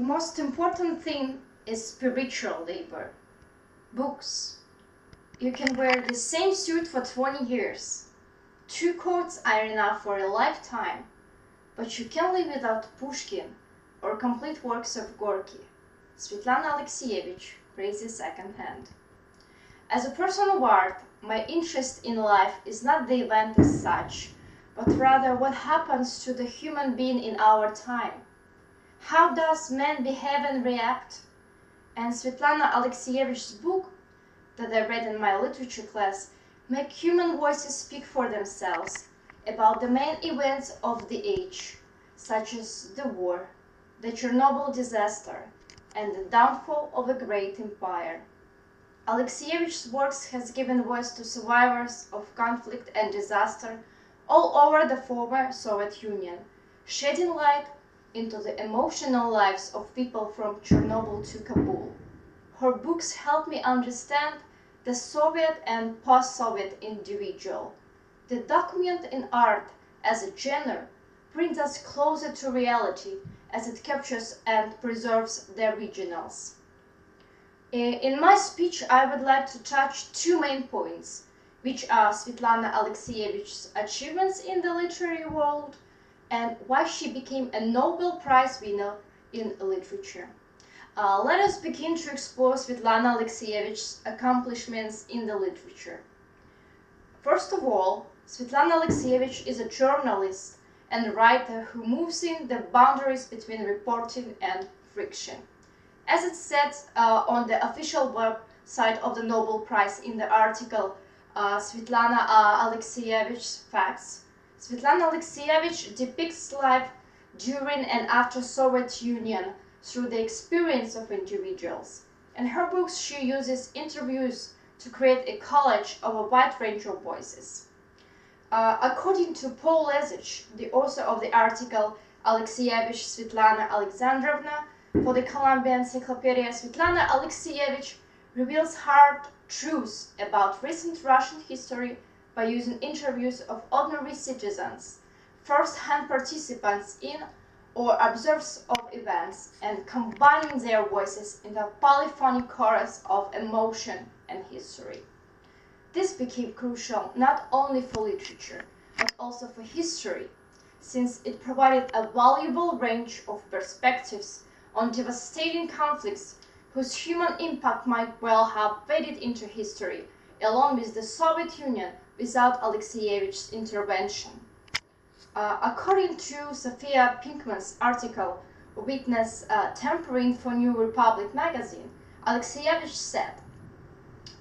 most important thing is spiritual labor. Books. You can wear the same suit for 20 years. 2 coats are enough for a lifetime, but you can live without Pushkin or complete works of Gorky. Svetlana Alexievich, Crazy Second Hand. As a person of art, my interest in life is not the event as such, but rather what happens to the human being in our time. How does man behave and react? And Svetlana Alexievich's book that I read in my literature class make human voices speak for themselves about the main events of the age, such as the war, the Chernobyl disaster, and the downfall of a great empire. Alexievich's works has given voice to survivors of conflict and disaster all over the former Soviet Union, shedding light into the emotional lives of people from Chernobyl to Kabul. Her books help me understand the Soviet and post-Soviet individual. The document in art as a genre brings us closer to reality as it captures and preserves the originals. In my speech, I would like to touch 2 main points, which are Svetlana Alexievich's achievements in the literary world and why she became a Nobel Prize winner in literature. Let us begin to explore Svetlana Alexievich's accomplishments in the literature. First of all, Svetlana Alexievich is a journalist and writer who moves in the boundaries between reporting and fiction. As it said on the official website of the Nobel Prize in the article Svetlana Alexievich's Facts, Svetlana Alexievich depicts life during and after Soviet Union through the experience of individuals. In her books, she uses interviews to create a collage of a wide range of voices. According to Paul Lesich, the author of the article Alexievich Svetlana Alexandrovna for the Columbia Encyclopedia, Svetlana Alexievich reveals hard truths about recent Russian history by using interviews of ordinary citizens, first-hand participants in or observers of events, and combining their voices in a polyphonic chorus of emotion and history. This became crucial not only for literature, but also for history, since it provided a valuable range of perspectives on devastating conflicts whose human impact might well have faded into history, along with the Soviet Union without Alexievich's intervention. According to Sophia Pinkman's article, Witness Tampering for New Republic magazine, Alexievich said,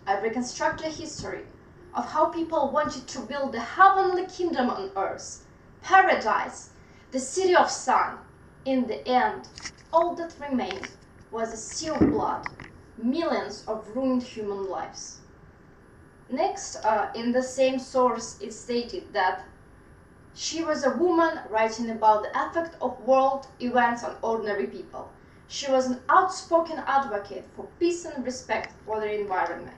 "I reconstructed a history of how people wanted to build the heavenly kingdom on earth, paradise, the city of sun. In the end, all that remained was a sea of blood, millions of ruined human lives." Next, in the same source, it stated that she was a woman writing about the effect of world events on ordinary people. She was an outspoken advocate for peace and respect for the environment.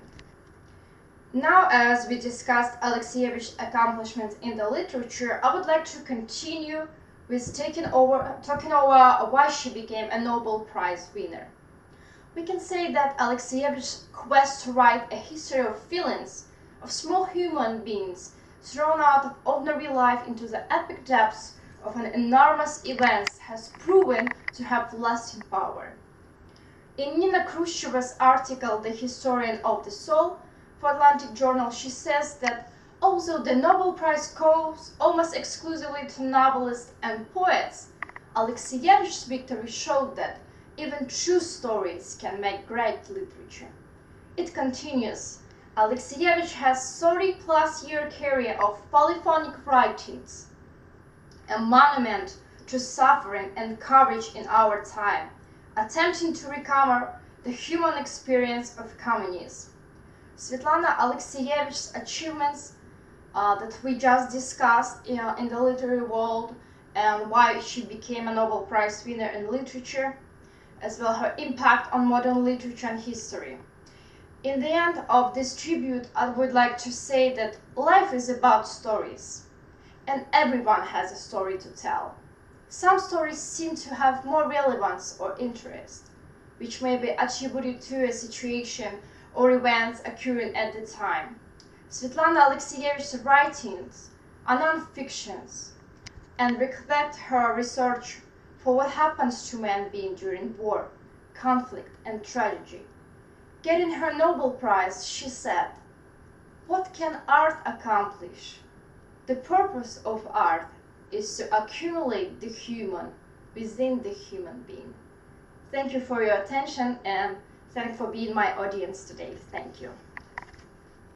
Now, as we discussed Alexievich's accomplishments in the literature, I would like to continue with talking over why she became a Nobel Prize winner. We can say that Alexievich's quest to write a history of feelings, of small human beings thrown out of ordinary life into the epic depths of an enormous event has proven to have lasting power. In Nina Khrushcheva's article, The Historian of the Soul, for Atlantic Journal, she says that although the Nobel Prize goes almost exclusively to novelists and poets, Alexievich's victory showed that even true stories can make great literature. It continues, Alexievich has 30-plus year career of polyphonic writings, a monument to suffering and courage in our time, attempting to recover the human experience of communism. Svetlana Alexievich's achievements that we just discussed in the literary world and why she became a Nobel Prize winner in literature, as well her impact on modern literature and history. In the end of this tribute, I would like to say that life is about stories, and everyone has a story to tell. Some stories seem to have more relevance or interest, which may be attributed to a situation or events occurring at the time. Svetlana Alexievich's writings are non-fictions and reflect her research for what happens to men being during war, conflict, and tragedy. Getting her Nobel Prize, she said, "What can art accomplish? The purpose of art is to accumulate the human within the human being." Thank you for your attention, and thanks for being my audience today. Thank you.